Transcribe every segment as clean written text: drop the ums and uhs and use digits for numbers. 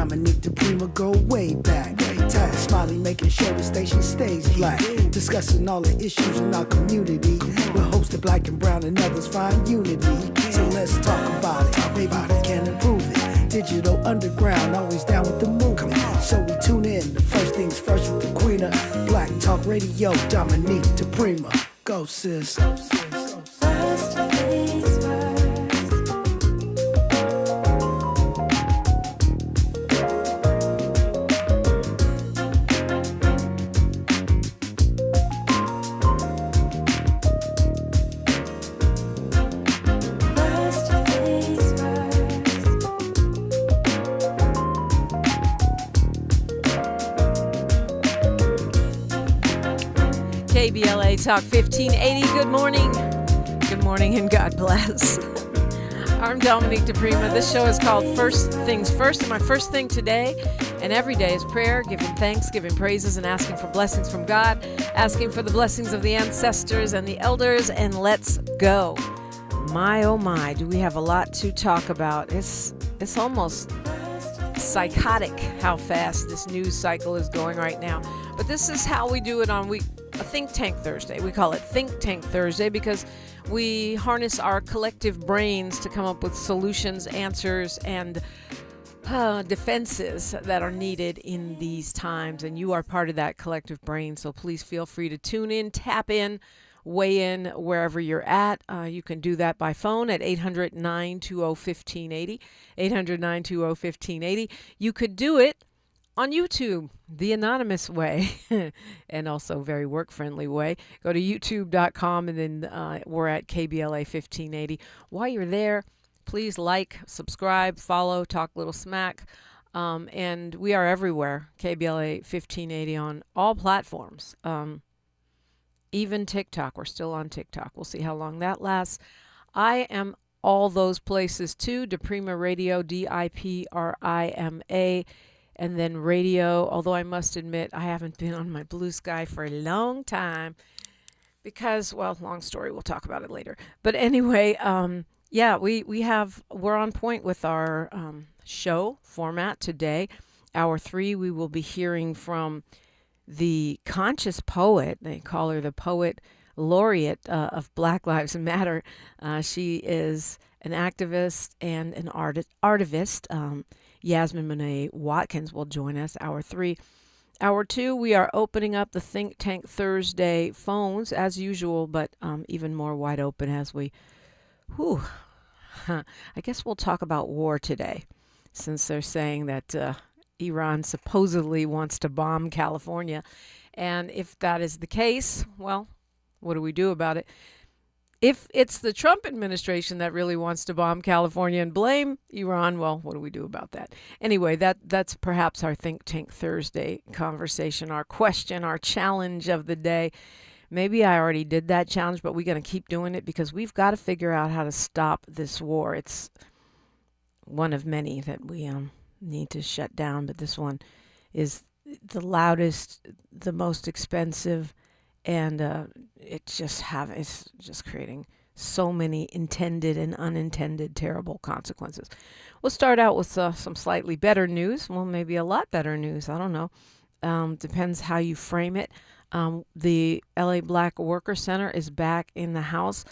Dominique DePrima go way back. Tired of smiling, making sure the station stays black. Discussing all the issues in our community. We're hosted black and brown and others find unity. So let's talk about it. Maybe we can improve it. Digital underground, always down with the movement. So we tune in. The first things first with the queen of Black Talk Radio, Dominique DePrima. Go sis. First things first. KBLA Talk 1580. Good morning. Good morning and God bless. I'm Dominique DePrima. This show is called First Things First. And my first thing today and every day is prayer, giving thanks, giving praises, and asking for blessings from God, asking for the blessings of the ancestors and the elders, and let's go. My, oh my, do we have a lot to talk about. It's almost psychotic how fast this news cycle is going right now. But this is how we do it on a Think Tank Thursday. We call it Think Tank Thursday because we harness our collective brains to come up with solutions, answers, and defenses that are needed in these times. And you are part of that collective brain. So please feel free to tune in, tap in, weigh in wherever you're at. You can do that by phone at 800-920-1580, 800-920-1580. You could do it on YouTube, the anonymous way, and also very work-friendly way. Go to youtube.com, and then we're at KBLA 1580. While you're there, please like, subscribe, follow, talk little smack. And we are everywhere, KBLA 1580 on all platforms. Even TikTok. We're still on TikTok. We'll see how long that lasts. I am all those places too. DePrima Radio, DIPRIMA. And then radio, although I must admit I haven't been on my blue sky for a long time because, well, long story, we'll talk about it later. But anyway, we're on point with our show format today. Hour 3, we will be hearing from the conscious poet. They call her the poet laureate of Black Lives Matter. She is an activist and an artivist. Yasmin Monet Watkins will join us, Hour 3. Hour 2, we are opening up the Think Tank Thursday phones as usual, but even more wide open as we, I guess we'll talk about war today, since they're saying that Iran supposedly wants to bomb California. And if that is the case, well, what do we do about it? If it's the Trump administration that really wants to bomb California and blame Iran, well, what do we do about that? Anyway, that's perhaps our Think Tank Thursday conversation, our question, our challenge of the day. Maybe I already did that challenge, but we're going to keep doing it because we've got to figure out how to stop this war. It's one of many that we need to shut down, but this one is the loudest, the most expensive, and it's just creating so many intended and unintended terrible consequences. We'll start out with some slightly better news. Well, maybe a lot better news. I don't know. Depends how you frame it. The LA Black Worker Center is back in the house.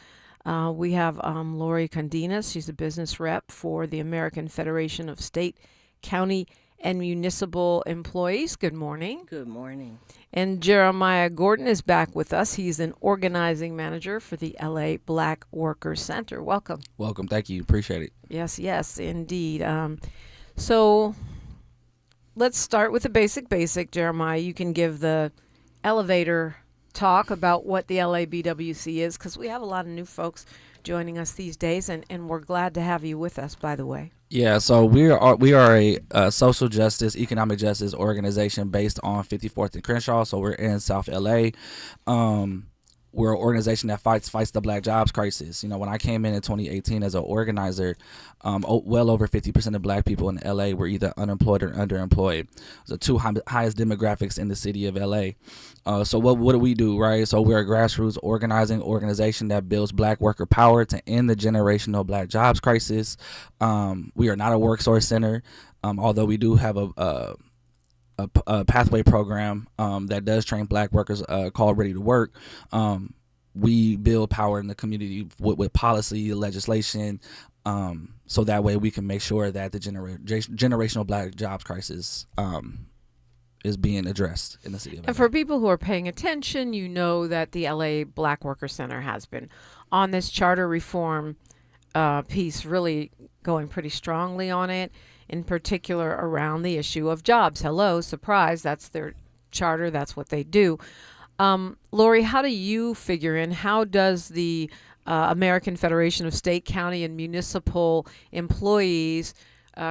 We have Lori Condinus. She's a business rep for the American Federation of State, County, and Municipal Employees. Good morning. Good morning. And Jeremaiah Gordon is back with us. He's an organizing manager for the LA Black Worker Center. Welcome. Welcome. Thank you. Appreciate it. Yes, indeed. So let's start with the basic. Jeremiah, you can give the elevator talk about what the LABWC is, because we have a lot of new folks joining us these days, and we're glad to have you with us, by the way. Yeah, so we are a social justice, economic justice organization based on 54th and Crenshaw. So we're in South LA. We're an organization that fights the black jobs crisis. You know, when I came in 2018 as an organizer, well over 50% of black people in LA were either unemployed or underemployed. The two highest demographics in the city of LA. So what do we do, right? So we're a grassroots organization that builds black worker power to end the generational black jobs crisis. We are not a work source center. Although we do have a pathway program that does train black workers called Ready to Work. We build power in the community with policy, legislation, so that way we can make sure that the generational black jobs crisis is being addressed in the city of LA. And for people who are paying attention, you know that the LA Black Worker Center has been on this charter reform piece, really going pretty strongly on it, in particular around the issue of jobs. Hello, surprise, that's their charter, that's what they do. Lori, how do you figure in, how does the American Federation of State, County, and Municipal Employees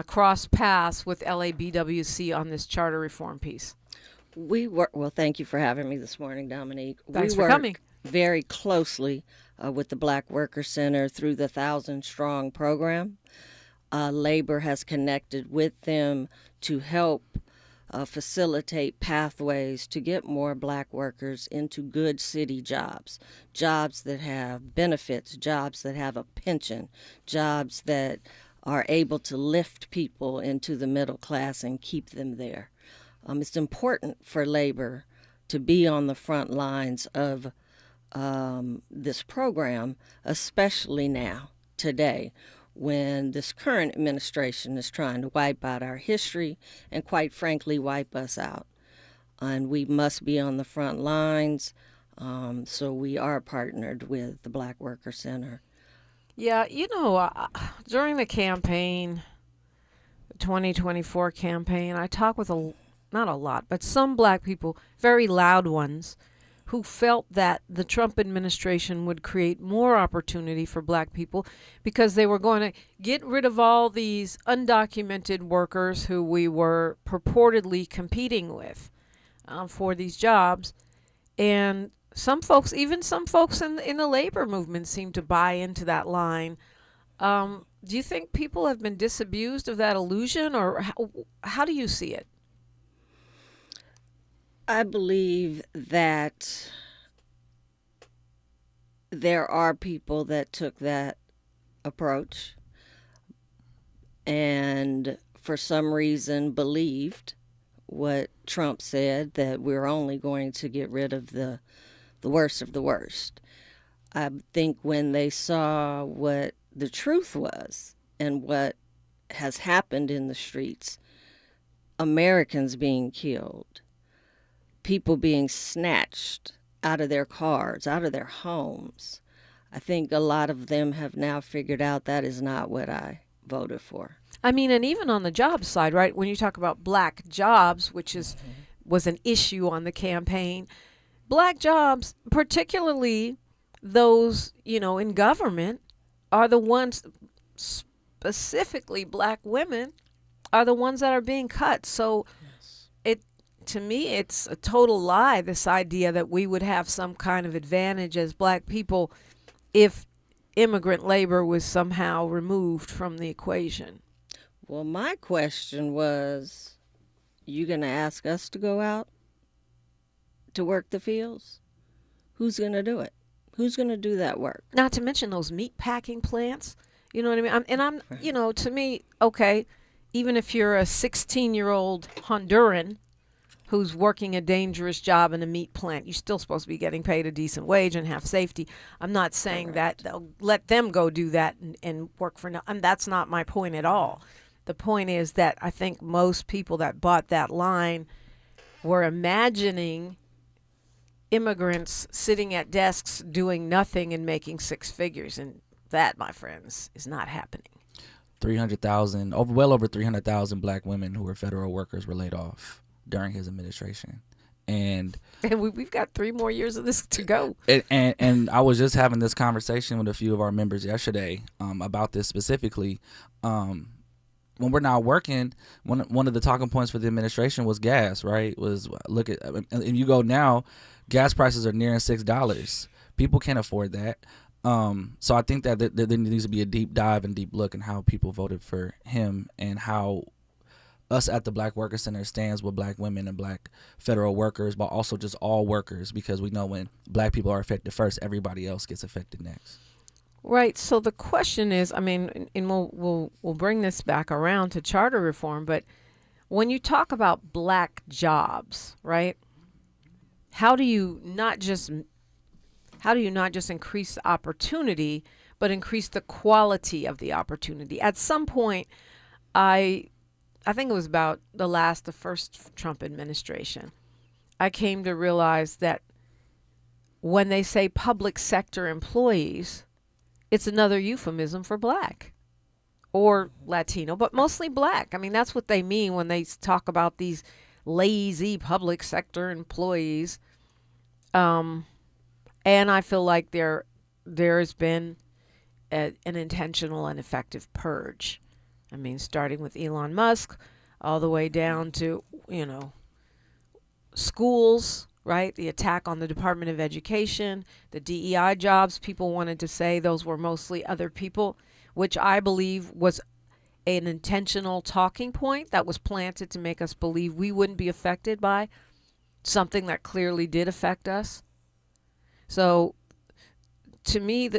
cross paths with LABWC on this charter reform piece? We work, well, thank you for having me this morning, Dominique. Thanks we for work coming. very closely with the Black Worker Center through the 1,000 Strong program. Labor has connected with them to help facilitate pathways to get more black workers into good city jobs, jobs that have benefits, jobs that have a pension, jobs that are able to lift people into the middle class and keep them there. It's important for labor to be on the front lines of this program, especially now, today, when this current administration is trying to wipe out our history and, quite frankly, wipe us out. And we must be on the front lines, so we are partnered with the Black Worker Center. Yeah, you know, during the campaign, the 2024 campaign, I talked with not a lot, but some black people, very loud ones, who felt that the Trump administration would create more opportunity for black people because they were going to get rid of all these undocumented workers who we were purportedly competing with for these jobs. And some folks, even some folks in the labor movement, seem to buy into that line. Do you think people have been disabused of that illusion, or how do you see it? I believe that there are people that took that approach and for some reason believed what Trump said, that we're only going to get rid of the worst of the worst. I think when they saw what the truth was and what has happened in the streets, Americans being killed, people being snatched out of their cars, out of their homes, I think a lot of them have now figured out that is not what I voted for. I mean, and even on the job side, right? When you talk about black jobs, which was an issue on the campaign, black jobs, particularly those, in government, are the ones, specifically black women, are the ones that are being cut. So to me, it's a total lie, this idea that we would have some kind of advantage as black people if immigrant labor was somehow removed from the equation. Well, my question was, you going to ask us to go out to work the fields? Who's going to do it? Who's going to do that work? Not to mention those meat packing plants. You know what I mean? To me, okay, even if you're a 16-year-old Honduran who's working a dangerous job in a meat plant, you're still supposed to be getting paid a decent wage and have safety. I'm not saying that they'll let them go do that and work for and that's not my point at all. The point is that I think most people that bought that line were imagining immigrants sitting at desks doing nothing and making six figures, and that, my friends, is not happening. 300,000, well over 300,000 black women who were federal workers were laid off during his administration. And we've got 3 more years of this to go. And I was just having this conversation with a few of our members yesterday about this specifically. When we're not working, one of the talking points for the administration was gas, right? Was look at, if you go now, gas prices are nearing $6. People can't afford that. So I think that there needs to be a deep dive and deep look in how people voted for him and how us at the Black Worker Center stands with black women and black federal workers, but also just all workers, because we know when black people are affected first, everybody else gets affected next. Right. So the question is, I mean, and we'll bring this back around to charter reform, but when you talk about black jobs, right? How do you not just increase the opportunity, but increase the quality of the opportunity? At some point, I think it was about the first Trump administration, I came to realize that when they say public sector employees, it's another euphemism for black or Latino, but mostly black. I mean, that's what they mean when they talk about these lazy public sector employees. And I feel like there has been an intentional and effective purge. I mean, starting with Elon Musk, all the way down to, schools, right? The attack on the Department of Education, the DEI jobs, people wanted to say those were mostly other people, which I believe was an intentional talking point that was planted to make us believe we wouldn't be affected by something that clearly did affect us. So to me,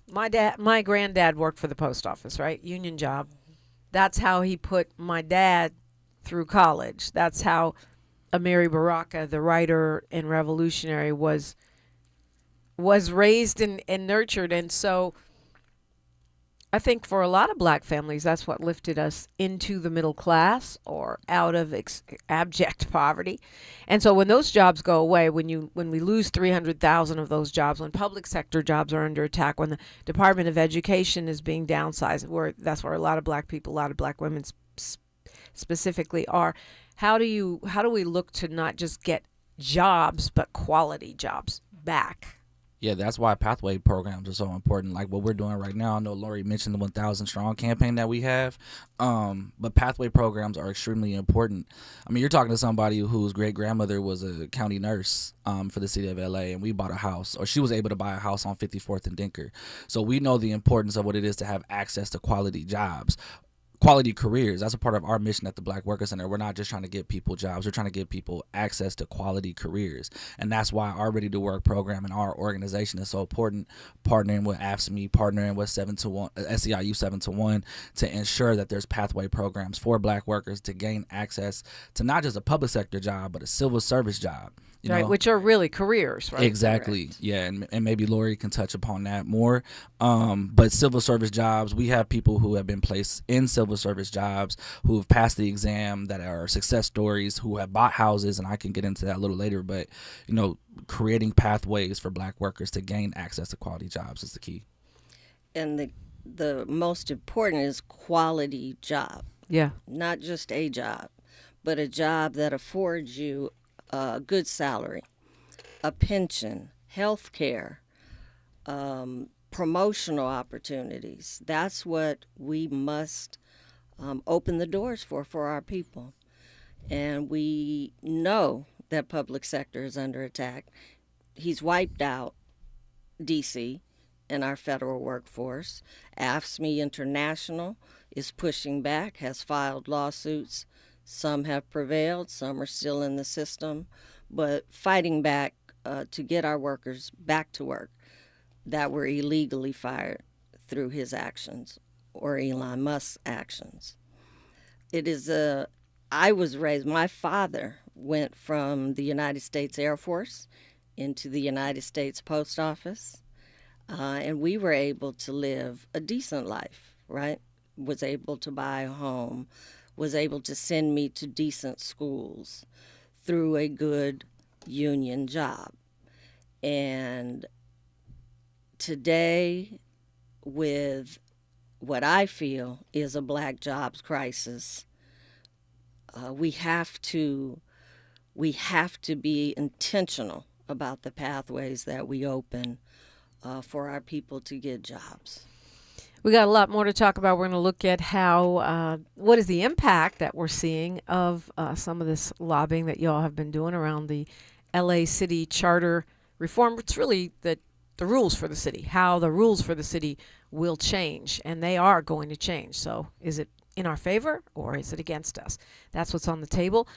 my granddad worked for the post office, right? Union job. That's how he put my dad through college. That's how Amiri Baraka, the writer and revolutionary, was raised and nurtured. And so I think for a lot of black families, that's what lifted us into the middle class or out of abject poverty. And so when those jobs go away, when we lose 300,000 of those jobs, when public sector jobs are under attack, when the Department of Education is being downsized, that's where a lot of black people, a lot of black women specifically are. How do we look to not just get jobs, but quality jobs back? Yeah, that's why pathway programs are so important. Like what we're doing right now, I know Lori mentioned the 1,000 Strong campaign that we have, but pathway programs are extremely important. I mean, you're talking to somebody whose great-grandmother was a county nurse for the city of LA, and we bought a house, or she was able to buy a house on 54th and Dinker. So we know the importance of what it is to have access to quality jobs. Quality careers. That's a part of our mission at the Black Worker Center. We're not just trying to get people jobs. We're trying to give people access to quality careers. And that's why our Ready to Work program and our organization is so important, partnering with AFSCME, partnering with SEIU 7-1 to ensure that there's pathway programs for black workers to gain access to not just a public sector job, but a civil service job. Right, which are really careers, right? Exactly. Correct. Yeah, and maybe Lori can touch upon that more. But civil service jobs, we have people who have been placed in civil service jobs who have passed the exam, that are success stories, who have bought houses, and I can get into that a little later. But, creating pathways for black workers to gain access to quality jobs is the key. And the most important is quality job. Yeah. Not just a job, but a job that affords you a good salary, a pension, health care, promotional opportunities. That's what we must open the doors for our people. And we know that public sector is under attack. He's wiped out D.C. and our federal workforce. AFSCME International is pushing back, has filed lawsuits. Some have prevailed, some are still in the system, but fighting back to get our workers back to work that were illegally fired through his actions or Elon Musk's actions. I was raised, my father went from the United States Air Force into the United States Post Office, and we were able to live a decent life, right? Was able to buy a home, was able to send me to decent schools through a good union job. And today, with what I feel is a black jobs crisis, we have to be intentional about the pathways that we open for our people to get jobs. We got a lot more to talk about. We're going to look at how, what is the impact that we're seeing of some of this lobbying that y'all have been doing around the LA City Charter reform. It's really the rules for the city, how the rules for the city will change, and they are going to change. So is it in our favor or is it against us? That's what's on the table.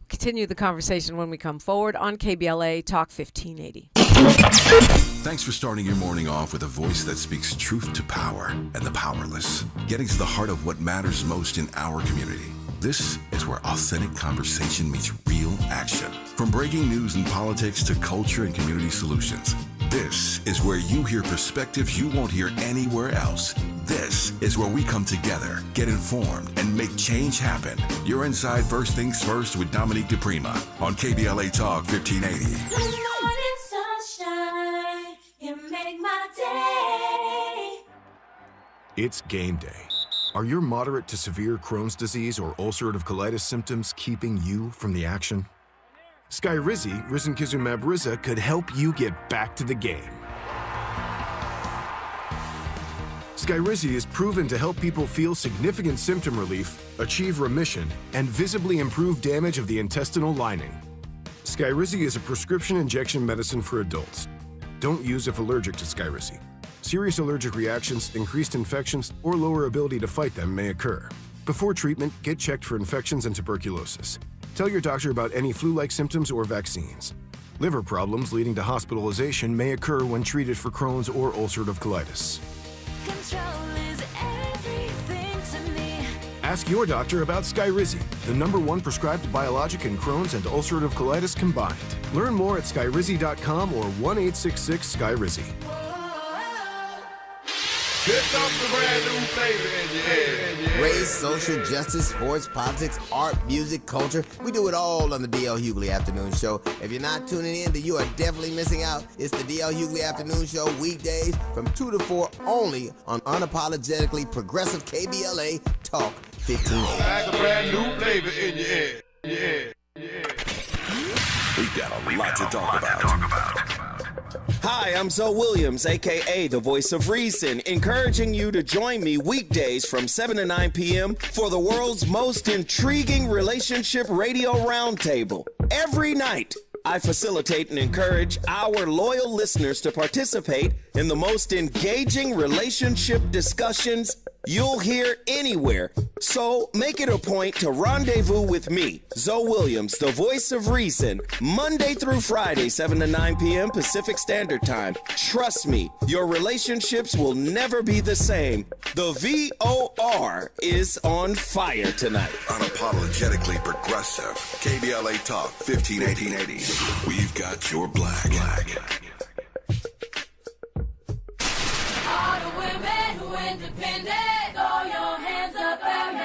Continue the conversation when we come forward on KBLA Talk 1580. Thanks for starting your morning off with a voice that speaks truth to power and the powerless, getting to the heart of what matters most in our community. This is where authentic conversation meets real action. From breaking news and politics to culture and community solutions, this is where you hear perspectives you won't hear anywhere else. This is where we come together, get informed, and make change happen. You're inside First Things First with Dominique DePrima on KBLA Talk 1580. Good morning, sunshine. You make my day. It's game day. Are your moderate to severe Crohn's disease or ulcerative colitis symptoms keeping you from the action? Skyrizi, risankizumab Riza, could help you get back to the game. Skyrizi is proven to help people feel significant symptom relief, achieve remission, and visibly improve damage of the intestinal lining. Skyrizi is a prescription injection medicine for adults. Don't use if allergic to Skyrizi. Serious allergic reactions, increased infections, or lower ability to fight them may occur. Before treatment, get checked for infections and tuberculosis. Tell your doctor about any flu-like symptoms or vaccines. Liver problems leading to hospitalization may occur when treated for Crohn's or ulcerative colitis. Control is everything to me. Ask your doctor about Skyrizi, the #1 prescribed biologic in Crohn's and ulcerative colitis combined. Learn more at skyrizi.com or 1-866-SKYRIZI. Race, social justice, sports, politics, art, music, culture. We do it all on the D.L. Hughley Afternoon Show. If you're not tuning in, then you are definitely missing out. It's the D.L. Hughley Afternoon Show weekdays from 2 to 4 only on unapologetically progressive KBLA Talk 1580. Like a brand new flavor in your ear. We've got a lot to talk about. Hi, I'm Zoe Williams, a.k.a. the Voice of Reason, encouraging you to join me weekdays from 7 to 9 p.m. for the world's most intriguing relationship radio roundtable. Every night, I facilitate and encourage our loyal listeners to participate in the most engaging relationship discussions you'll hear anywhere. So make it a point to rendezvous with me, Zoe Williams, the Voice of Reason, Monday through Friday, 7 to 9 p.m. Pacific Standard Time. Trust me, your relationships will never be the same. The VOR is on fire tonight. Unapologetically progressive. KBLA Talk 1580. We've got your black. All the women who independent, throw your hands up at me.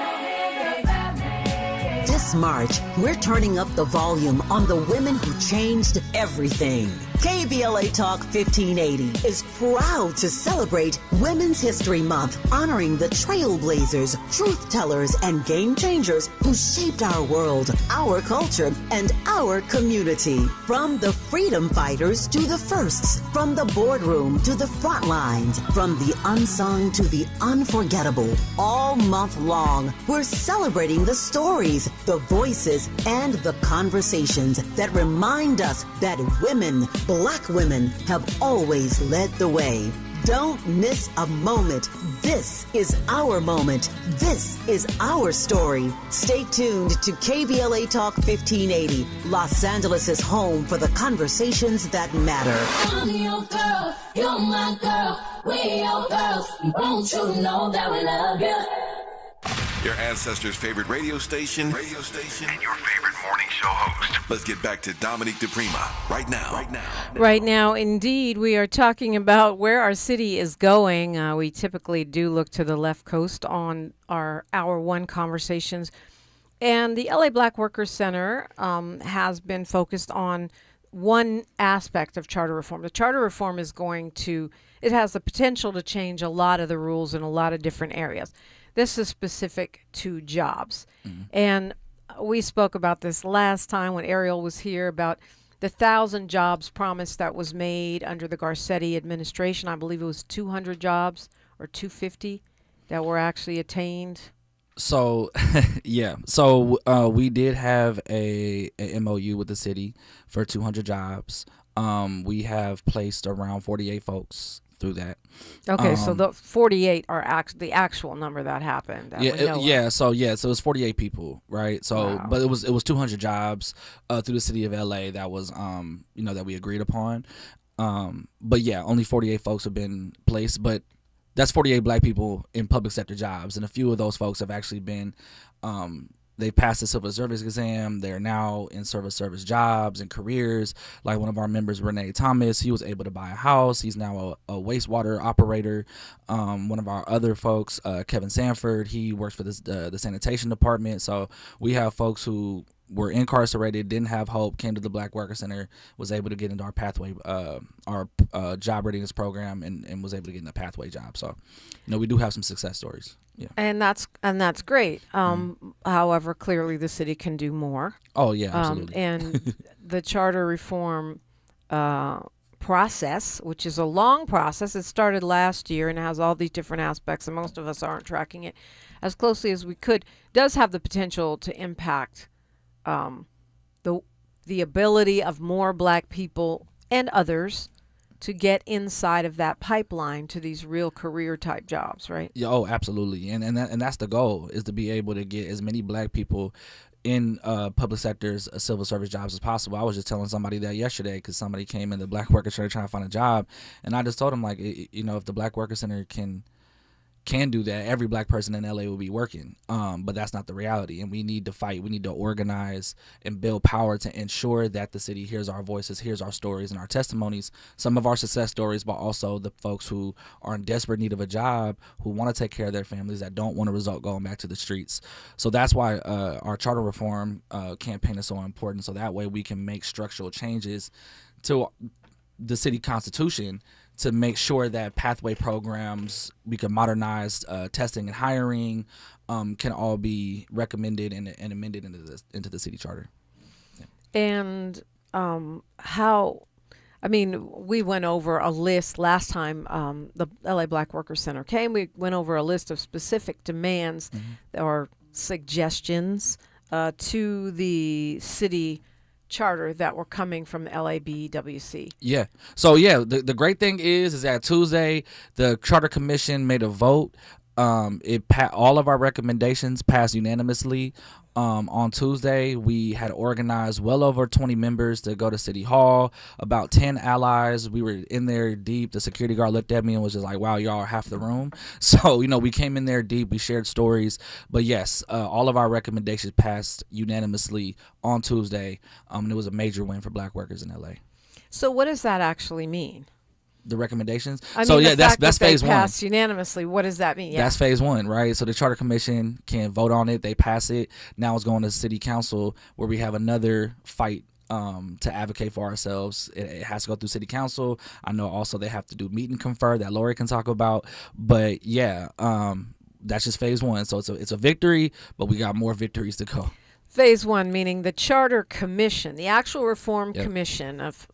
This March, we're turning up the volume on the women who changed everything. KBLA Talk 1580 is proud to celebrate Women's History Month, honoring the trailblazers, truth tellers, and game changers who shaped our world, our culture, and our community. From the freedom fighters to the firsts, from the boardroom to the front lines, from the unsung to the unforgettable. All month long, we're celebrating the stories, the voices, and the conversations that remind us that women, Black women, have always led the way. Don't miss a moment. This is our moment. This is our story. Stay tuned to KBLA Talk 1580, Los Angeles' home for the conversations that matter. I'm your girl, you're my girl, we your girls. We want you to know that we love you. Your ancestors' favorite radio station, and your favorite morning show host. Let's get back to Dominique DePrima right now. Right now, indeed, we are talking about where our city is going. We typically do look to the left coast on our Hour 1 conversations. And the LA Black Workers Center has been focused on one aspect of charter reform. The charter reform is it has the potential to change a lot of the rules in a lot of different areas. This is specific to jobs. Mm-hmm. And we spoke about this last time when Ariel was here about the 1,000 jobs promise that was made under the Garcetti administration. I believe it was 200 jobs or 250 that were actually attained. So, yeah. So we did have a MOU with the city for 200 jobs. We have placed around 48 folks through that. Okay, so the 48 are the actual number that happened. So it was 48 people, right? So, wow. But it was 200 jobs through the city of LA that was that we agreed upon. But yeah, only 48 folks have been placed, but that's 48 black people in public sector jobs, and a few of those folks have actually been they passed the civil service exam. They're now in service jobs and careers. Like one of our members, Renee Thomas, he was able to buy a house. He's now a wastewater operator. One of our other folks, Kevin Sanford, he works for the sanitation department. So we have folks who were incarcerated, didn't have hope, came to the Black Worker Center, was able to get into our pathway, our job readiness program, and was able to get in a pathway job. So, we do have some success stories. Yeah, and that's great. However, clearly the city can do more. Oh yeah, absolutely. And the charter reform process, which is a long process, it started last year and has all these different aspects, and most of us aren't tracking it as closely as we could, does have the potential to impact the ability of more black people and others to get inside of that pipeline to these real career type jobs, right? Yeah, oh, absolutely. And that's the goal, is to be able to get as many black people in public sectors, civil service jobs as possible. I was just telling somebody that yesterday, because somebody came in the Black Worker Center trying to find a job, and I just told them, like, if the Black Worker Center can do that, every black person in LA will be working. But that's not the reality, and we need to fight. We need to organize and build power to ensure that the city hears our voices, hears our stories and our testimonies, some of our success stories, but also the folks who are in desperate need of a job, who want to take care of their families, that don't want to result going back to the streets. So that's why our charter reform campaign is so important, so that way we can make structural changes to the city constitution to make sure that pathway programs, we can modernize testing and hiring, can all be recommended and amended into the city charter. Yeah. And we went over a list last time the LA Black Worker Center came. We went over a list of specific demands or suggestions to the city charter that were coming from the LABWC. Yeah. So yeah, the great thing is that Tuesday the Charter Commission made a vote. All of our recommendations passed unanimously. On Tuesday, we had organized well over 20 members to go to City Hall, about 10 allies. We were in there deep. The security guard looked at me and was just like, wow, y'all are half the room. So, we came in there deep. We shared stories. But yes, all of our recommendations passed unanimously on Tuesday. And it was a major win for black workers in LA. So what does that actually mean? The recommendations. That's phase one. Passed unanimously. What does that mean? Yeah. That's phase one, right? So the Charter Commission can vote on it. They pass it. Now it's going to City Council, where we have another fight to advocate for ourselves. It has to go through City Council. I know also they have to do meet and confer that Lori can talk about. But yeah, that's just phase one. So it's a victory, but we got more victories to go. Phase one, meaning the Charter Commission, the actual reform commission of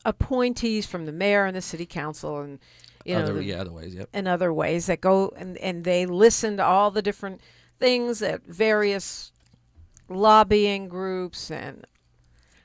appointees from the mayor and the city council, and other ways, and other ways that go and they listen to all the different things that various lobbying groups and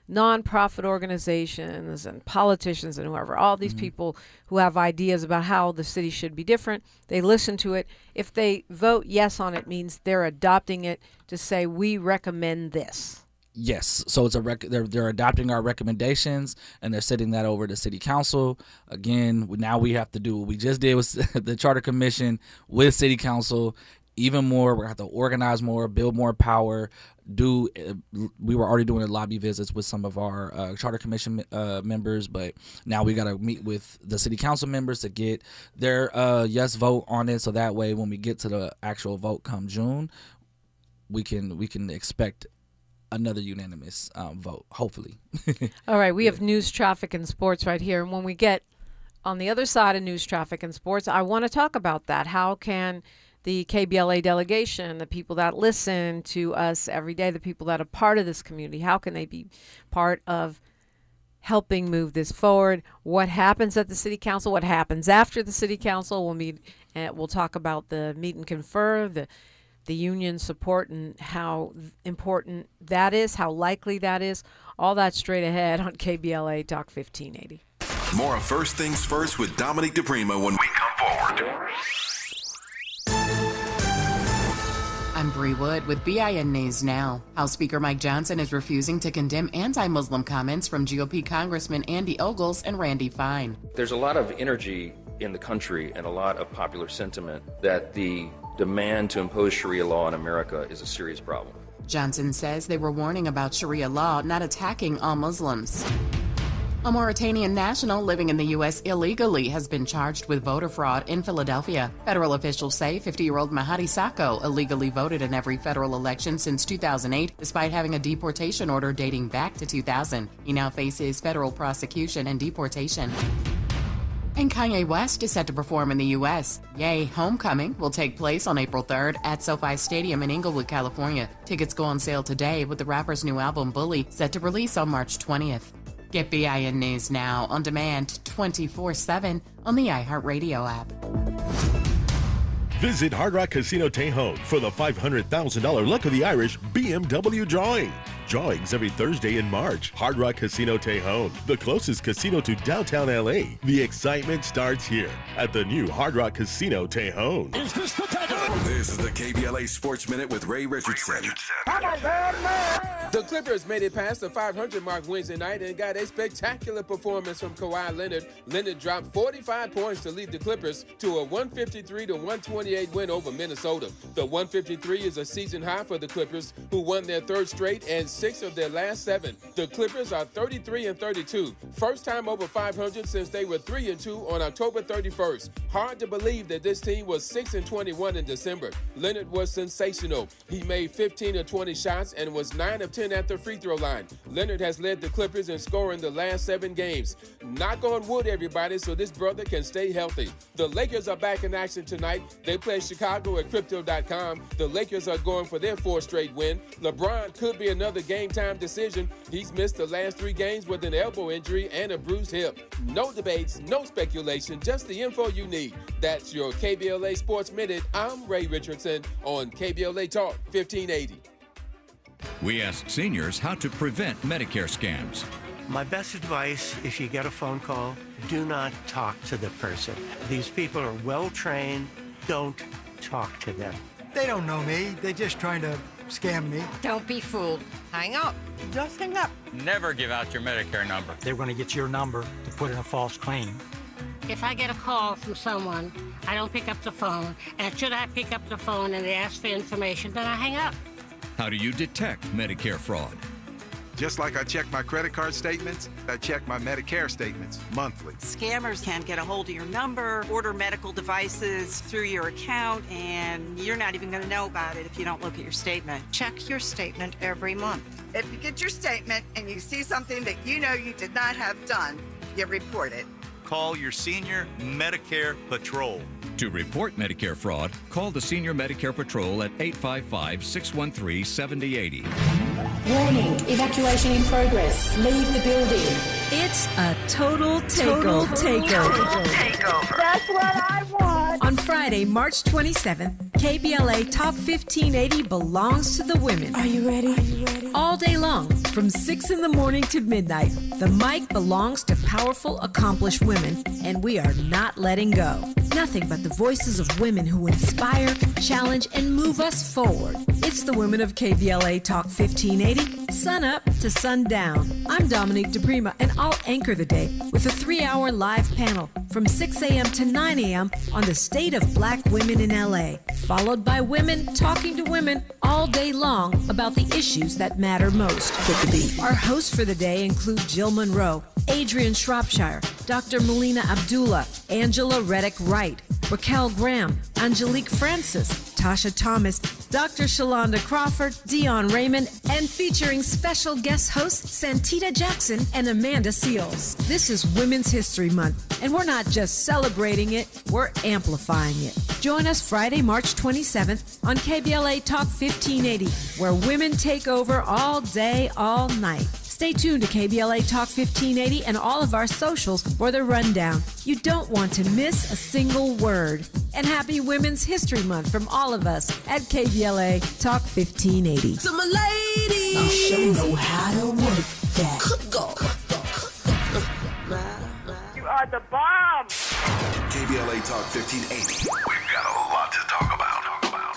nonprofit organizations and politicians and whoever, all these people who have ideas about how the city should be different. They listen to it. If they vote yes on it, means they're adopting it to say, we recommend this. Yes, so it's they're adopting our recommendations, and they're sending that over to City Council. Again, now we have to do what we just did with the Charter Commission with City Council. Even more, we're going to have to organize more, build more power. We were already doing the lobby visits with some of our Charter Commission members, but now we got to meet with the City Council members to get their yes vote on it. So that way, when we get to the actual vote come June, we can expect another unanimous vote, hopefully. All right, we have news, traffic, and sports right here. And when we get on the other side of news, traffic, and sports, I want to talk about that. How can the KBLA delegation, the people that listen to us every day, the people that are part of this community, how can they be part of helping move this forward? What happens at the City Council? What happens after the City Council? We'll meet, and we'll talk about the meet and confer, the union support, and how important that is, how likely that is. All that straight ahead on KBLA Talk 1580. More of First Things First with Dominic DePrima when we come forward. I'm Bree Wood with BIN News Now. House Speaker Mike Johnson is refusing to condemn anti-Muslim comments from GOP Congressman Andy Ogles and Randy Fine. There's a lot of energy in the country and a lot of popular sentiment that the demand to impose Sharia law in America is a serious problem. Johnson says they were warning about Sharia law, not attacking all Muslims. A Mauritanian national living in the U.S. illegally has been charged with voter fraud in Philadelphia. Federal officials say 50-year-old Mahadi Sakho illegally voted in every federal election since 2008, despite having a deportation order dating back to 2000. He now faces federal prosecution and deportation. And Kanye West is set to perform in the U.S. Ye Homecoming will take place on April 3rd at SoFi Stadium in Inglewood, California. Tickets go on sale today, with the rapper's new album, Bully, set to release on March 20th. Get BIN News Now on demand 24/7 on the iHeartRadio app. Visit Hard Rock Casino Tejon for the $500,000 Luck of the Irish BMW drawing. Drawings every Thursday in March. Hard Rock Casino Tejon, the closest casino to downtown LA. The excitement starts here at the new Hard Rock Casino Tejon. This is the KBLA Sports Minute with Ray Richardson. The Clippers made it past the 500 mark Wednesday night and got a spectacular performance from Kawhi Leonard. Leonard dropped 45 points to lead the Clippers to a 153-128 win over Minnesota. The 153 is a season high for the Clippers, who won their third straight and 6 of their last 7. The Clippers are 33-32, first time over 500 since they were 3-2 on October 31st. Hard to believe that this team was 6-21 in December. Leonard was sensational. He made 15 of 20 shots and was 9 of 10 at the free throw line. Leonard has led the Clippers in scoring the last 7 games. Knock on wood, everybody, so this brother can stay healthy. The Lakers are back in action tonight. They play Chicago at Crypto.com. The Lakers are going for their 4th straight win. LeBron could be another game-time decision. He's missed the last 3 games with an elbow injury and a bruised hip. No debates, no speculation, just the info you need. That's your KBLA Sports Minute. I'm Ray Richardson on KBLA Talk 1580. We asked seniors how to prevent Medicare scams. My best advice, if you get a phone call, do not talk to the person. These people are well-trained. Don't talk to them. They don't know me. They're just trying to scam me. Don't be fooled. Hang up. Just hang up. Never give out your Medicare number. They're going to get your number to put in a false claim. If I get a call from someone, I don't pick up the phone. And should I pick up the phone and they ask for information, then I hang up. How do you detect Medicare fraud? Just like I check my credit card statements, I check my Medicare statements monthly. Scammers can get a hold of your number, order medical devices through your account, and you're not even going to know about it if you don't look at your statement. Check your statement every month. If you get your statement and you see something that you know you did not have done, you report it. Call your senior Medicare Patrol. To report Medicare fraud, call the Senior Medicare Patrol at 855-613-7080. Warning, evacuation in progress. Leave the building. It's a total takeover. That's what I want. On Friday, March 27th, KBLA Talk 1580 belongs to the women. Are you ready? All day long, from 6 in the morning to midnight, the mic belongs to powerful, accomplished women, and we are not letting go. Nothing but the voices of women who inspire, challenge, and move us forward. It's the women of KBLA Talk 1580, sun up to sundown. I'm Dominique DePrima, and I'll anchor the day with a 3-hour live panel from 6 a.m. to 9 a.m. on the state of black women in LA, followed by women talking to women all day long about the issues that matter most. Our hosts for the day include Jill Monroe, Adrian Shropshire, Dr. Melina Abdullah, Angela Reddick Wright, Raquel Graham, Angelique Francis, Tasha Thomas, Dr. Shalonda Crawford, Dion Raymond, and featuring special guest hosts Santita Jackson and Amanda Seals. This is Women's History Month, and we're not just celebrating it, we're amplifying it. Join us Friday, March 27th on KBLA Talk 1580, where women take over all day, all night. Stay tuned to KBLA Talk 1580 and all of our socials for the rundown. You don't want to miss a single word. And happy Women's History Month from all of us at KBLA Talk 1580. To my ladies, I'll show you how to work that. You are the bomb. KBLA Talk 1580. We've got a lot to talk about.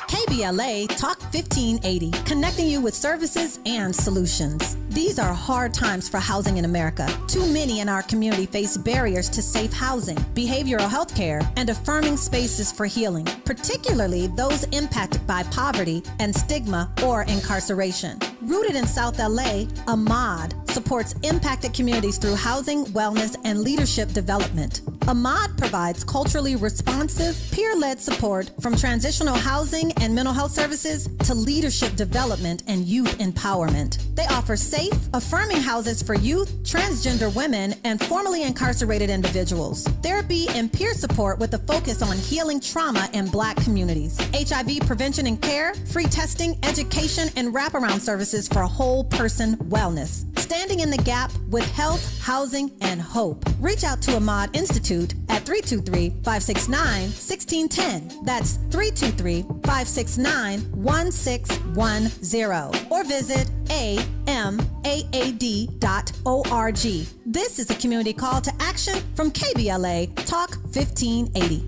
KBLA KBLA Talk 1580, connecting you with services and solutions. These are hard times for housing in America. Too many in our community face barriers to safe housing, behavioral health care, and affirming spaces for healing, particularly those impacted by poverty and stigma or incarceration. Rooted in South LA, Ahmad supports impacted communities through housing, wellness, and leadership development. Ahmad provides culturally responsive, peer-led support from transitional housing and mental health services to leadership development and youth empowerment. They offer safe, affirming houses for youth, transgender women, and formerly incarcerated individuals. Therapy and peer support with a focus on healing trauma in Black communities. HIV prevention and care, free testing, education, and wraparound services for whole person wellness. Standing in the gap with health, housing, and hope. Reach out to Ahmad Institute at 323-569-1610. That's 323-569-1610. Or visit amaad.org. This is a community call to action from KBLA Talk 1580.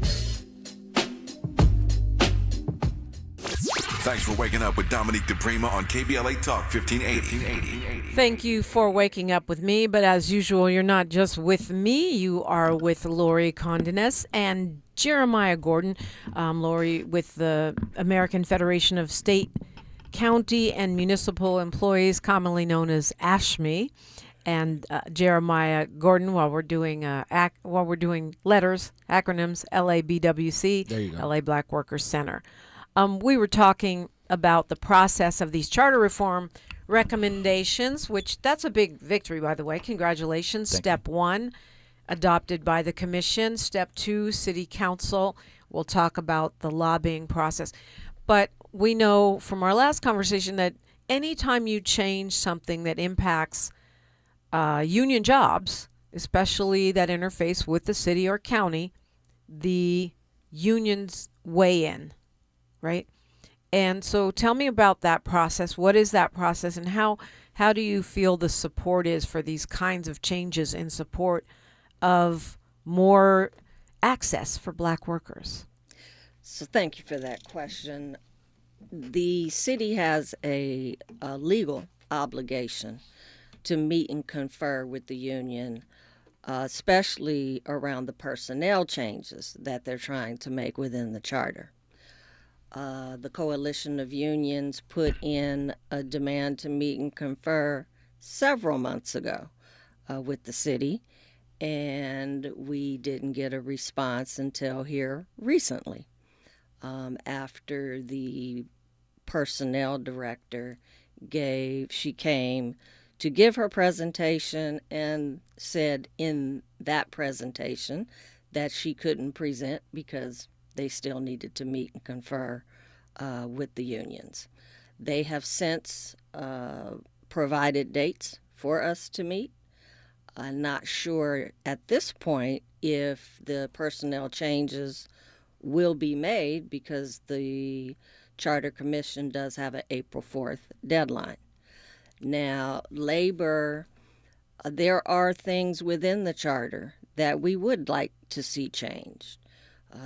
Thanks for waking up with Dominique DePrima on KBLA Talk 1580. Thank you for waking up with me, but as usual, you're not just with me, you are with Lori Condinus and Jeremiah Gordon. Lori with the American Federation of State, County, and Municipal Employees, commonly known as AFSCME, and Jeremiah Gordon while we're doing letters, acronyms, LABWC, There you go. LA Black Workers Center. We were talking about the process of these charter reform recommendations, which that's a big victory, by the way. Congratulations. Step 1, adopted by the commission. Step 2, city council. We'll talk about the lobbying process. But we know from our last conversation that anytime you change something that impacts union jobs, especially that interface with the city or county, the unions weigh in, right? And so tell me about that process. What is that process, and how do you feel the support is for these kinds of changes in support of more access for Black workers? So thank you for that question. The city has a legal obligation to meet and confer with the union, especially around the personnel changes that they're trying to make within the charter. The Coalition of Unions put in a demand to meet and confer several months ago with the city, and we didn't get a response until here recently, after the personnel director came to give her presentation and said in that presentation that she couldn't present because they still needed to meet and confer with the unions. They have since provided dates for us to meet. I'm not sure at this point if the personnel changes will be made because the Charter Commission does have an April 4th deadline. Now, labor, there are things within the charter that we would like to see changed.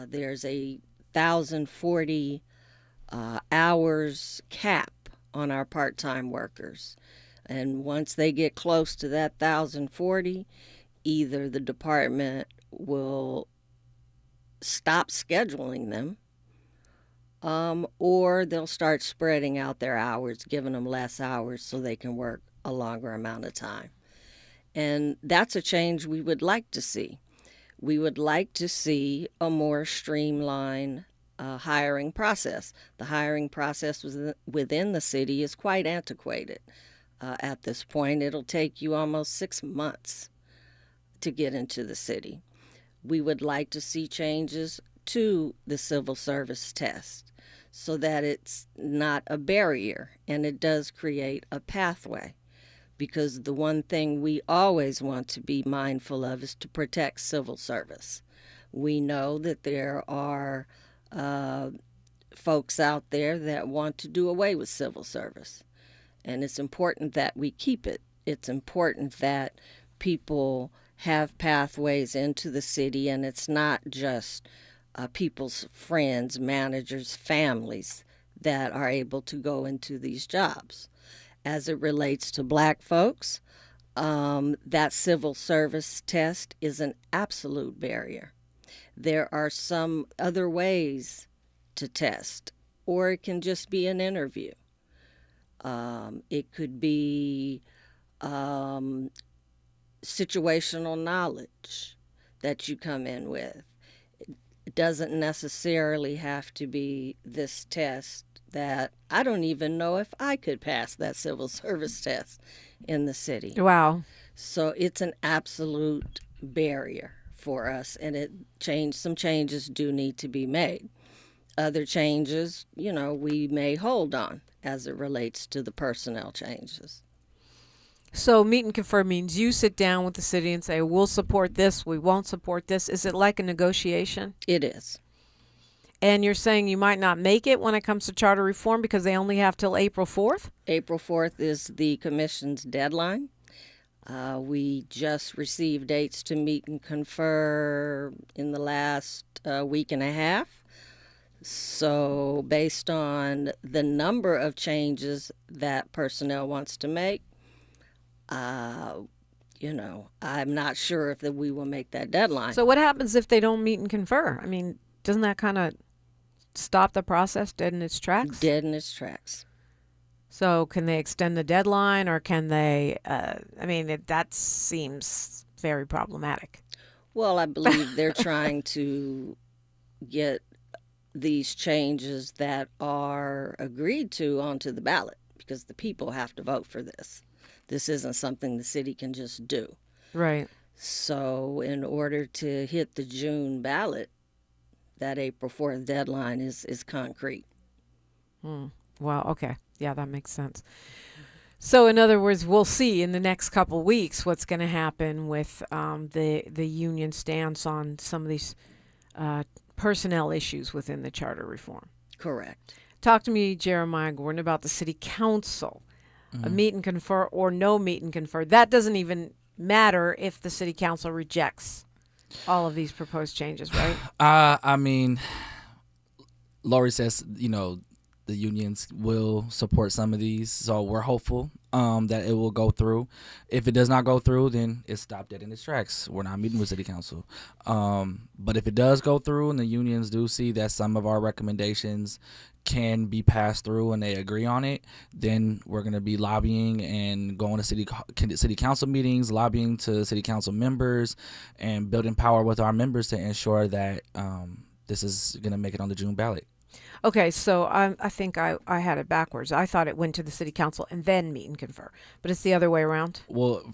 There's a 1,040 hours cap on our part-time workers. And once they get close to that 1,040, either the department will stop scheduling them, or they'll start spreading out their hours, giving them less hours so they can work a longer amount of time. And that's a change we would like to see. We would like to see a more streamlined hiring process. The hiring process within the city is quite antiquated at this point. It'll take you almost 6 months to get into the city. We would like to see changes to the civil service test so that it's not a barrier and it does create a pathway. Because the one thing we always want to be mindful of is to protect civil service. We know that there are folks out there that want to do away with civil service. And it's important that we keep it. It's important that people have pathways into the city, and it's not just people's friends, managers, families that are able to go into these jobs. As it relates to black folks, that civil service test is an absolute barrier. There are some other ways to test, or it can just be an interview. It could be situational knowledge that you come in with. It doesn't necessarily have to be this test that I don't even know if I could pass that civil service test in the city. Wow. So it's an absolute barrier for us, and some changes do need to be made. Other changes, we may hold on as it relates to the personnel changes. So meet and confer means you sit down with the city and say, we'll support this, we won't support this. Is it like a negotiation? It is. And you're saying you might not make it when it comes to charter reform because they only have till April 4th? April 4th is the commission's deadline. We just received dates to meet and confer in the last week and a half. So based on the number of changes that personnel wants to make, I'm not sure if we will make that deadline. So what happens if they don't meet and confer? I mean, doesn't that kind of stop the process dead in its tracks? Dead in its tracks. So can they extend the deadline, or can they, that seems very problematic. Well, I believe they're trying to get these changes that are agreed to onto the ballot, because the people have to vote for this. This isn't something the city can just do. Right. So in order to hit the June ballot, that April 4th deadline is concrete. Well, okay. Yeah, that makes sense. So in other words, we'll see in the next couple of weeks what's going to happen with the union stance on some of these personnel issues within the charter reform. Correct. Talk to me, Jeremiah Gordon, about the city council. A meet and confer or no meet and confer. That doesn't even matter if the city council rejects all of these proposed changes, right? Lori says, the unions will support some of these, so we're hopeful that it will go through. If it does not go through, then it's stopped dead in its tracks. We're not meeting with city council. But if it does go through and the unions do see that some of our recommendations can be passed through and they agree on it, then we're going to be lobbying and going to city council meetings, lobbying to city council members, and building power with our members to ensure that this is going to make it on the June ballot. Okay, so I think I had it backwards. I thought it went to the city council and then meet and confer, but it's the other way around. Well,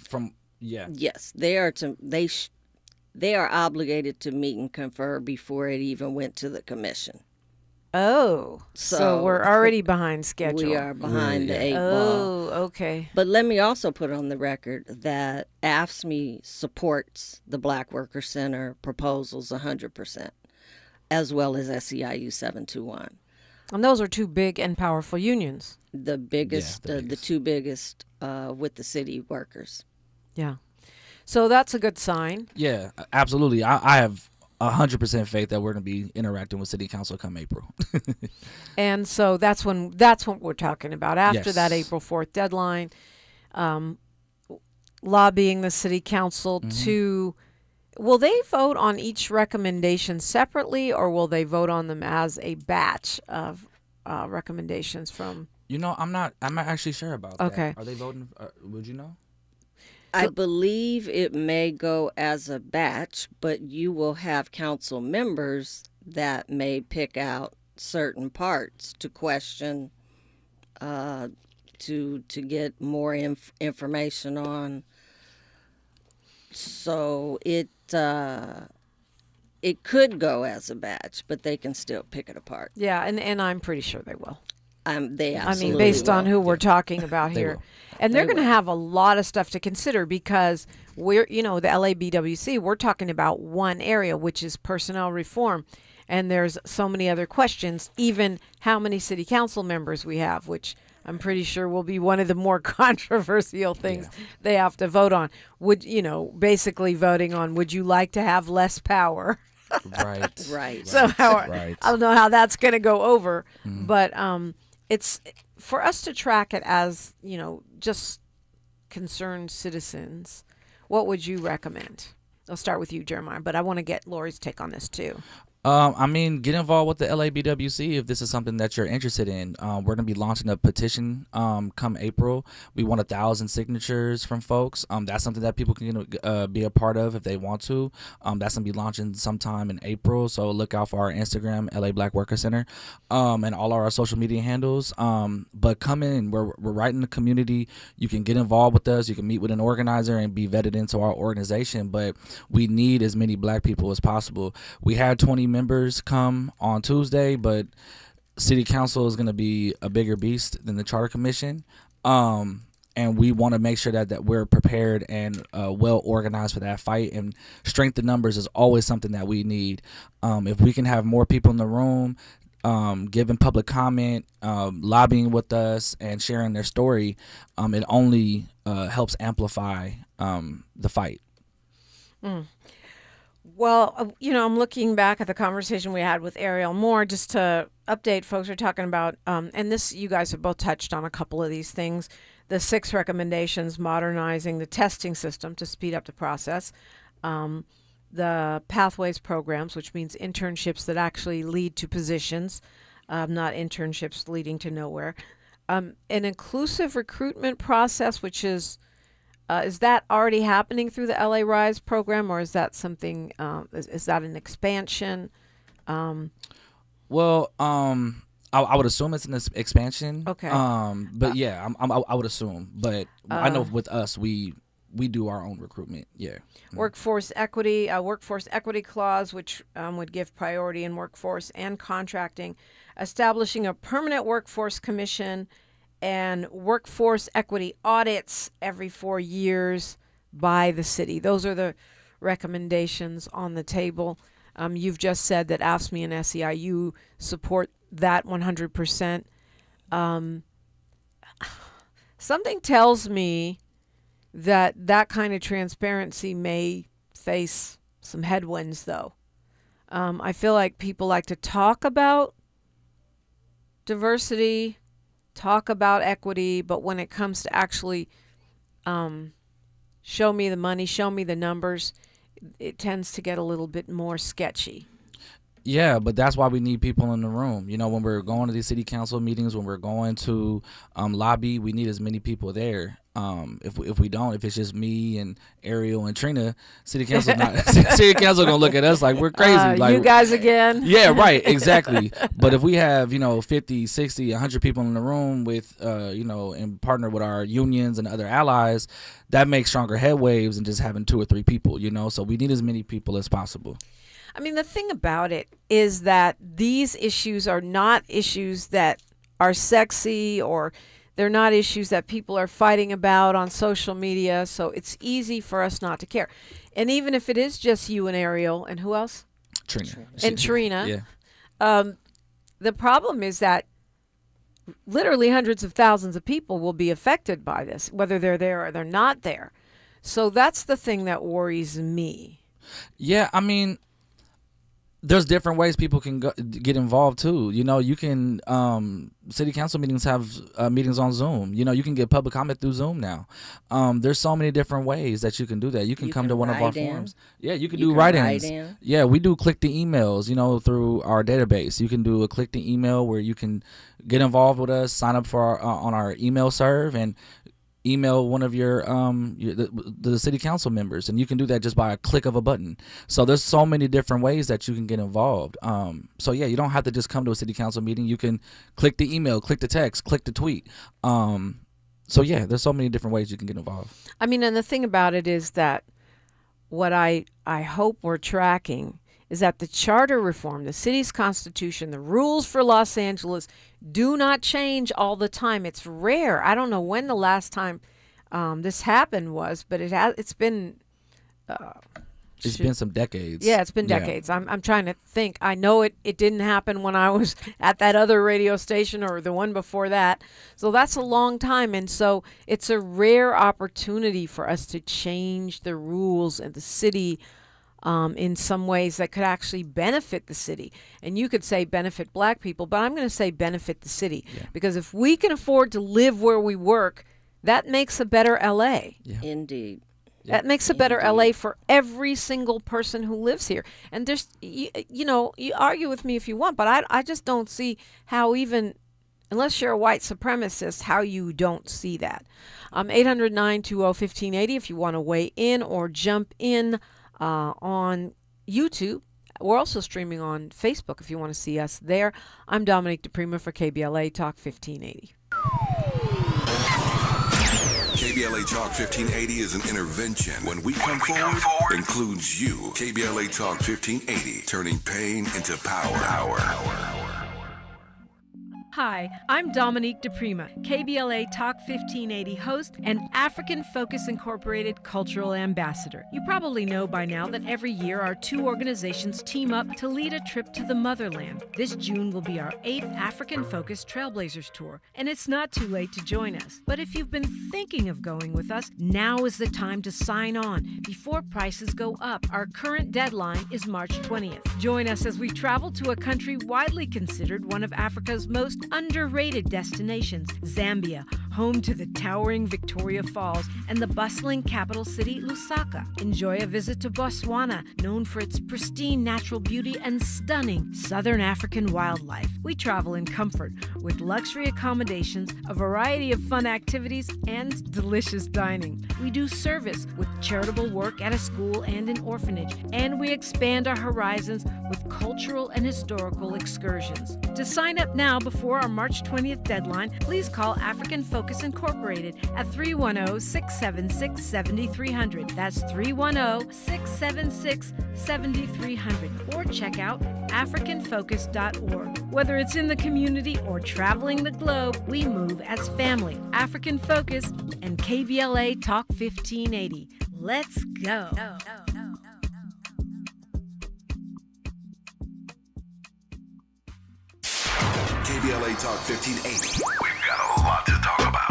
yes, they are obligated to meet and confer before it even went to the commission. Oh, so we're already behind schedule. We are behind the 8 ball. Oh, okay. But let me also put on the record that AFSCME supports the Black Worker Center proposals 100%, as well as SEIU 721. And those are two big and powerful unions. The biggest, the two biggest with the city workers. Yeah. So that's a good sign. Yeah, absolutely. I have 100% faith that we're going to be interacting with city council come April. And so that's what we're talking about. After that April 4th deadline, lobbying the city council to... Will they vote on each recommendation separately, or will they vote on them as a batch of recommendations from... I'm not actually sure about that. Okay. Are they voting? Would you know? I believe it may go as a batch, but you will have council members that may pick out certain parts to question, to get more information on. So it could go as a batch, but they can still pick it apart. Yeah, and I'm pretty sure they will. They absolutely based will. on who we're talking about here. Will. And they're going to have a lot of stuff to consider because we're, the LABWC, we're talking about one area, which is personnel reform. And there's so many other questions, even how many city council members we have, which I'm pretty sure will be one of the more controversial things they have to vote on. Basically voting on, would you like to have less power? Right. Right. So Right. I don't know how that's going to go over, but it's for us to track it as, just concerned citizens. What would you recommend? I'll start with you, Jeremiah, but I want to get Lori's take on this too. Get involved with the LABWC if this is something that you're interested in. We're going to be launching a petition come April. We want 1,000 signatures from folks. That's something that people can be a part of if they want to. That's going to be launching sometime in April, so look out for our Instagram, LA Black Worker Center, and all our social media handles. But come in. We're right in the community. You can get involved with us. You can meet with an organizer and be vetted into our organization, but we need as many black people as possible. We had 20 members come on Tuesday, but city council is going to be a bigger beast than the charter commission, and we want to make sure that we're prepared and well organized for that fight. And strength in numbers is always something that we need. If we can have more people in the room giving public comment, lobbying with us, and sharing their story, it only helps amplify the fight. Well, I'm looking back at the conversation we had with Ariel Moore, just to update folks. We're talking about, and this, you guys have both touched on a couple of these things, the 6 recommendations: modernizing the testing system to speed up the process, the pathways programs, which means internships that actually lead to positions, not internships leading to nowhere, an inclusive recruitment process, which is that already happening through the LA Rise program, or is that something? Is that an expansion? Well, I would assume it's an expansion. Okay. But yeah, I would assume. But I know with us, we do our own recruitment. Yeah. Workforce equity clause, which would give priority in workforce and contracting, establishing a permanent workforce commission, and workforce equity audits every 4 years by the city. Those are the recommendations on the table. You've just said that AFSCME and SEIU support that 100%. Something tells me that kind of transparency may face some headwinds, though. I feel like people like to talk about diversity, talk about equity, but when it comes to actually show me the money, show me the numbers, it tends to get a little bit more sketchy. Yeah, but that's why we need people in the room. When we're going to these city council meetings, when we're going to lobby, we need as many people there. If we don't, if it's just me and Ariel and Trina, city council gonna look at us like we're crazy. Like, you guys again? Yeah, right, exactly. But if we have 50, 60, 100 people in the room with and partner with our unions and other allies, that makes stronger headwaves than just having 2 or 3 people. So we need as many people as possible. I mean, the thing about it is that these issues are not issues that are sexy, or they're not issues that people are fighting about on social media. So it's easy for us not to care. And even if it is just you and Ariel, and who else? Trina. And Trina. Yeah. The problem is that literally hundreds of thousands of people will be affected by this, whether they're there or they're not there. So that's the thing that worries me. Yeah, I mean, there's different ways people can get involved too. You can city council meetings have meetings on Zoom. You can get public comment through Zoom now. There's so many different ways that you can do that. You can come to one of our forums. Yeah, you can do write-ins. Yeah, we do click the emails, through our database. You can do a click the email where you can get involved with us, sign up for on our email serve, and email one of the city council members, and you can do that just by a click of a button. So there's so many different ways that you can get involved. So yeah, you don't have to just come to a city council meeting. You can click the email, click the text, click the tweet. So yeah, there's so many different ways you can get involved. I mean, and the thing about it is that what I hope we're tracking is that the charter reform, the city's constitution, the rules for Los Angeles do not change all the time. It's rare. I don't know when the last time this happened was, but it's been some decades. Yeah, it's been decades. I'm trying to think. I know it didn't happen when I was at that other radio station or the one before that. So that's a long time. And so it's a rare opportunity for us to change the rules in the city in some ways that could actually benefit the city. And you could say benefit black people, but I'm going to say benefit the city. Because if we can afford to live where we work, that makes a better LA. Indeed. That makes a better LA for every single person who lives here. And there's, you know, you argue with me if you want, but I just don't see how, even unless you're a white supremacist, how you don't see that. 800-920-1580 if you want to weigh in or jump in on YouTube. We're also streaming on Facebook if you want to see us there. I'm Dominique DePrima for KBLA Talk 1580. KBLA Talk 1580 is an intervention. When we come forward, includes you. KBLA Talk 1580, turning pain into power. Hi, I'm Dominique DePrima, KBLA Talk 1580 host and African Focus Incorporated Cultural Ambassador. You probably know by now that every year our two organizations team up to lead a trip to the motherland. This June will be our 8th African Focus Trailblazers Tour, and it's not too late to join us. But if you've been thinking of going with us, now is the time to sign on before prices go up. Our current deadline is March 20th. Join us as we travel to a country widely considered one of Africa's most underrated destinations, Zambia, home to the towering Victoria Falls and the bustling capital city, Lusaka. Enjoy a visit to Botswana, known for its pristine natural beauty and stunning southern African wildlife. We travel in comfort with luxury accommodations, a variety of fun activities, and delicious dining. We do service with charitable work at a school and an orphanage, and we expand our horizons with cultural and historical excursions. To sign up now before our March 20th deadline, please call African Focus Incorporated at 310-676-7300. That's 310-676-7300. Or check out africanfocus.org. Whether it's in the community or traveling the globe, we move as family. African Focus and KBLA Talk 1580. Let's go. KBLA Talk 1580. We've got a lot to talk about.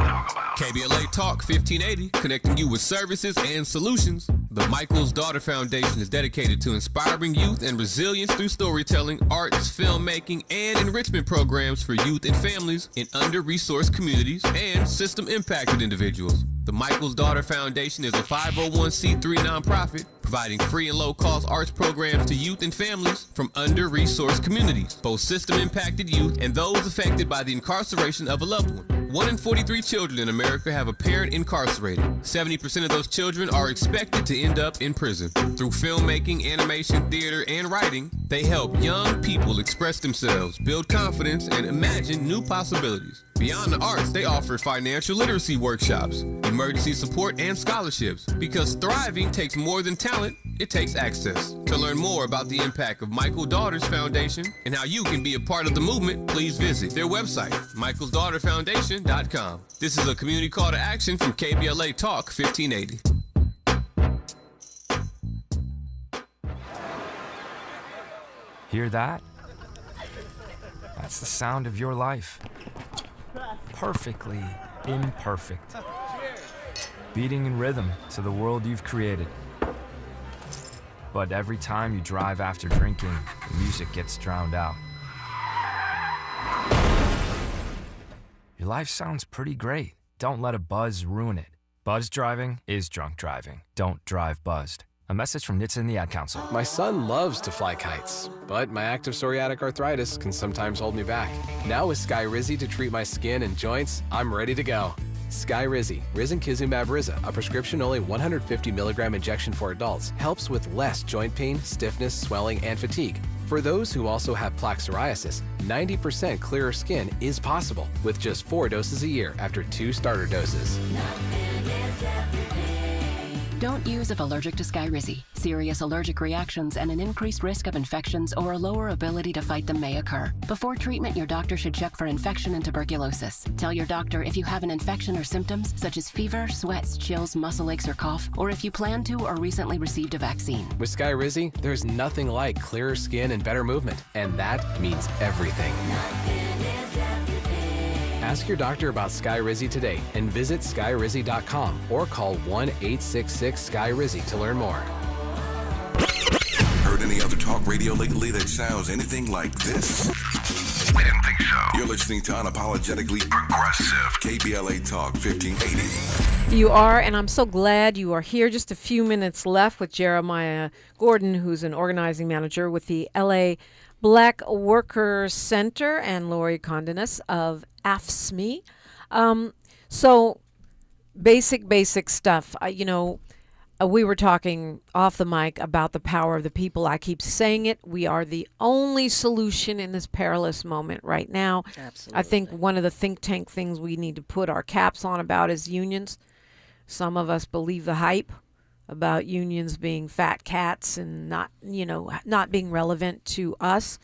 KBLA Talk 1580, connecting you with services and solutions. The Michael's Daughter Foundation is dedicated to inspiring youth and resilience through storytelling, arts, filmmaking, and enrichment programs for youth and families in under-resourced communities and system-impacted individuals. The Michael's Daughter Foundation is a 501c3 nonprofit providing free and low-cost arts programs to youth and families from under-resourced communities, both system-impacted youth and those affected by the incarceration of a loved one. 1 in 43 children in America have a parent incarcerated. 70% of those children are expected to end up in prison. Through filmmaking, animation, theater, and writing, they help young people express themselves, build confidence, and imagine new possibilities. Beyond the arts, they offer financial literacy workshops, emergency support, and scholarships. Because thriving takes more than talent, it takes access. To learn more about the impact of Michael Daughters Foundation and how you can be a part of the movement, please visit their website, michaelsdaughterfoundation.com. This is a community call to action from KBLA Talk 1580. Hear that? That's the sound of your life. Perfectly imperfect. Beating in rhythm to the world you've created. But every time you drive after drinking, the music gets drowned out. Your life sounds pretty great. Don't let a buzz ruin it. Buzz driving is drunk driving. Don't drive buzzed. A message from NHTSA and the Ad Council. My son loves to fly kites, but my active psoriatic arthritis can sometimes hold me back. Now with Skyrizi to treat my skin and joints, I'm ready to go. Skyrizi, risankizumab Riza, a prescription-only 150 milligram injection for adults, helps with less joint pain, stiffness, swelling, and fatigue. For those who also have plaque psoriasis, 90% clearer skin is possible with just 4 doses a year after 2 starter doses. Don't use if allergic to Skyrizi. Serious allergic reactions and an increased risk of infections or a lower ability to fight them may occur. Before treatment, your doctor should check for infection and tuberculosis. Tell your doctor if you have an infection or symptoms such as fever, sweats, chills, muscle aches, or cough, or if you plan to or recently received a vaccine. With Skyrizi, there's nothing like clearer skin and better movement, and that means everything. Ask your doctor about Skyrizi today and visit skyrizi.com or call 1-866-SKYRIZI to learn more. heard any other talk radio lately that sounds anything like this? We didn't think so. You're listening to Unapologetically Progressive, KBLA Talk 1580. You are, and I'm so glad you are here. Just a few minutes left with Jeremiah Gordon, who's an organizing manager with the LA Black Workers Center, and Lori Condinus of AFSCME. So basic stuff. We were talking off the mic about the power of the people. I keep saying it. We are the only solution in this perilous moment right now. Absolutely. I think one of the think tank things we need to put our caps on about is unions. Some of us believe the hype about unions being fat cats and not being relevant to us.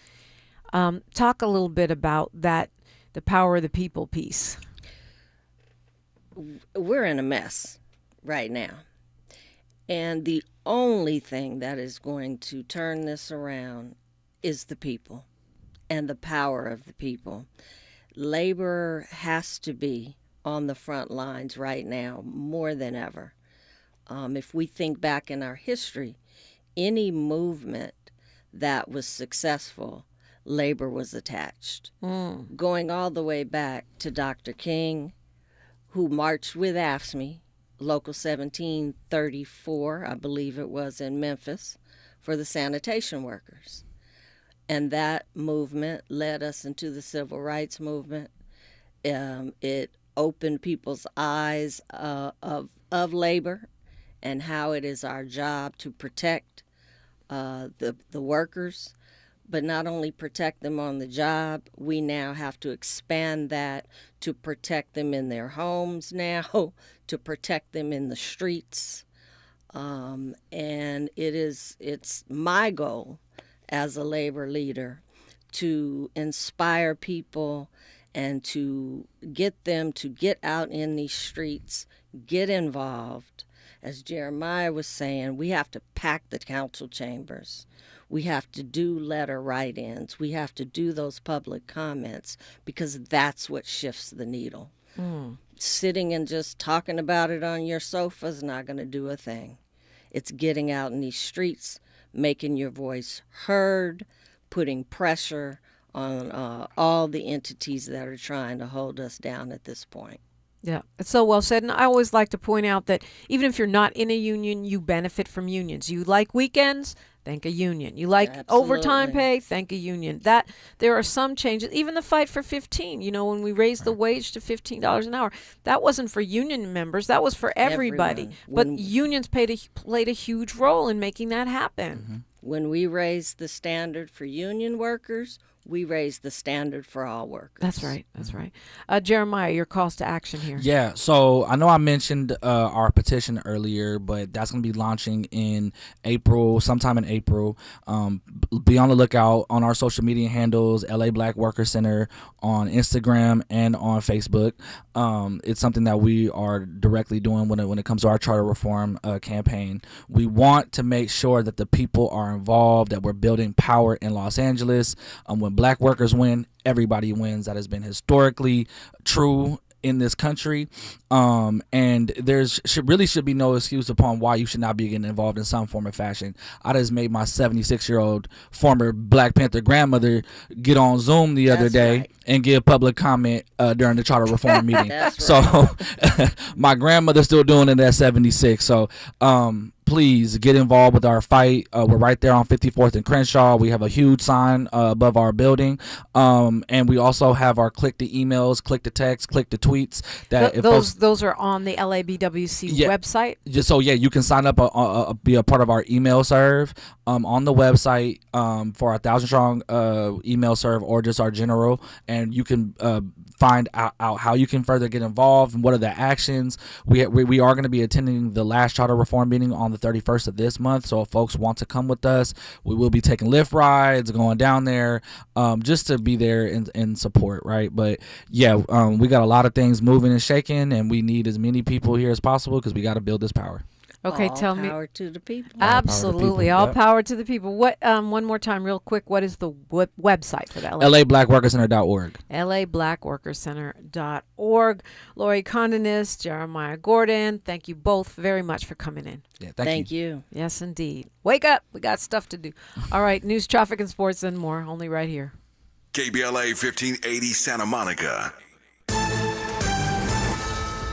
Talk a little bit about that, the power of the people piece. We're in a mess right now. And the only thing that is going to turn this around is the people and the power of the people. Labor has to be on the front lines right now more than ever. If we think back in our history, any movement that was successful, labor was attached. Going all the way back to Dr. King, who marched with AFSCME, Local 1734, I believe it was, in Memphis, for the sanitation workers. And that movement led us into the civil rights movement. It opened people's eyes of labor and how it is our job to protect the workers, but not only protect them on the job, we now have to expand that to protect them in their homes now, to protect them in the streets. And it's my goal as a labor leader to inspire people and to get them to get out in these streets, get involved. As Jeremiah was saying, we have to pack the council chambers. We have to do letter write-ins. We have to do those public comments because that's what shifts the needle. Sitting and just talking about it on your sofa is not going to do a thing. It's getting out in these streets, making your voice heard, putting pressure on all the entities that are trying to hold us down at this point. Yeah, it's so well said. And I always like to point out that even if you're not in a union, you benefit from unions. You like weekends? Thank a union. You like overtime pay? Thank a union. That there are some changes. Even the fight for 15. When we raised the wage to $15 an hour, that wasn't for union members. That was for everybody. But unions played a huge role in making that happen. When we raised the standard for union workers, we raised the standard for all workers. That's right. That's right. Jeremiah, your calls to action here. Yeah. So I know I mentioned our petition earlier, but that's going to be launching in April, sometime in April. Be on the lookout on our social media handles, LA Black Worker Center on Instagram and on Facebook. It's something that we are directly doing when it comes to our charter reform campaign. We want to make sure that the people are involved, that we're building power in Los Angeles. When Black workers win, everybody wins. That has been historically true in this country, and should be no excuse upon why you should not be getting involved in some form of fashion. I just made my 76-year-old former Black Panther grandmother get on Zoom the other day and give public comment during the charter reform meeting. So my grandmother's still doing it at 76. So please get involved with our fight. We're right there on 54th and Crenshaw. We have a huge sign above our building, and we also have our click the emails, click the text, click the tweets. Those are on the LABWC website. So you can sign up, be a part of our email serve on the website for our 1,000 strong email serve, or just our general, and you can find out how you can further get involved and what are the actions. We are going to be attending the last charter reform meeting on the 31st of this month. So if folks want to come with us, we will be taking Lyft rides, going down there, just to be there in support, right? But we got a lot of things moving and shaking, and we need as many people here as possible because we got to build this power. Okay, All tell me. power to the people. Absolutely. people, All yep. power to the people. What? One more time, real quick. What is the website for that? LABlackWorkersCenter.org. LABlackWorkersCenter.org. Lori Condinus, Jeremiah Gordon, thank you both very much for coming in. Yeah, Thank you. Yes, indeed. Wake up. We got stuff to do. All right. News, traffic, and sports and more. Only right here. KBLA 1580 Santa Monica.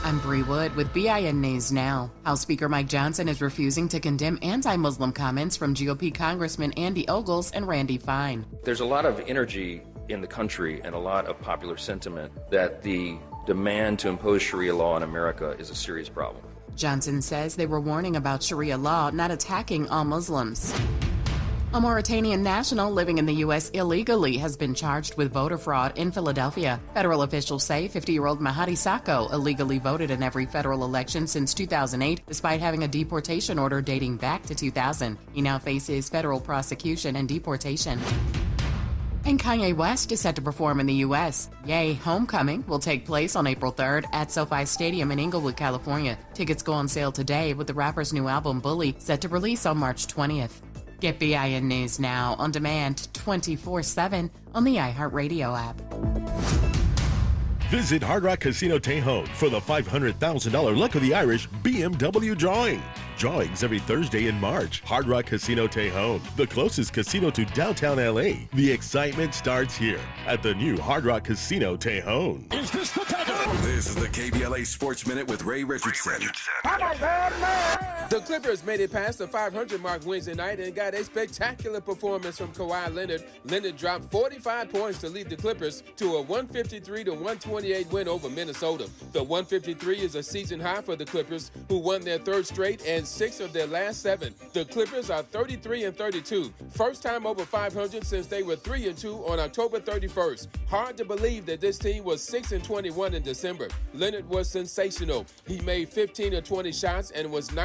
I'm Bree Wood with BIN News Now. House Speaker Mike Johnson is refusing to condemn anti-Muslim comments from GOP Congressman Andy Ogles and Randy Fine. There's a lot of energy in the country and a lot of popular sentiment that the demand to impose Sharia law in America is a serious problem. Johnson says they were warning about Sharia law, not attacking all Muslims. A Mauritanian national living in the U.S. illegally has been charged with voter fraud in Philadelphia. Federal officials say 50-year-old Mahadi Sakho illegally voted in every federal election since 2008, despite having a deportation order dating back to 2000. He now faces federal prosecution and deportation. And Kanye West is set to perform in the U.S. Ye Homecoming will take place on April 3rd at SoFi Stadium in Inglewood, California. Tickets go on sale today, with the rapper's new album, Bully, set to release on March 20th. Get BIN News Now on demand 24/7 on the iHeartRadio app. Visit Hard Rock Casino Tejon for the $500,000 Luck of the Irish BMW drawing. Drawings every Thursday in March. Hard Rock Casino Tejon, the closest casino to downtown LA. The excitement starts here at the new Hard Rock Casino Tejon. This is the KBLA Sports Minute with Ray Richardson. The Clippers made it past the 500 mark Wednesday night and got a spectacular performance from Kawhi Leonard. Leonard dropped 45 points to lead the Clippers to a 153-128 win over Minnesota. The 153 is a season high for the Clippers, who won their third straight and 6 of their last 7. The Clippers are 33-32, first time over 500 since they were 3-2 on October 31st. Hard to believe that this team was 6-21 in December. Leonard was sensational. He made 15 of 20 shots and was 9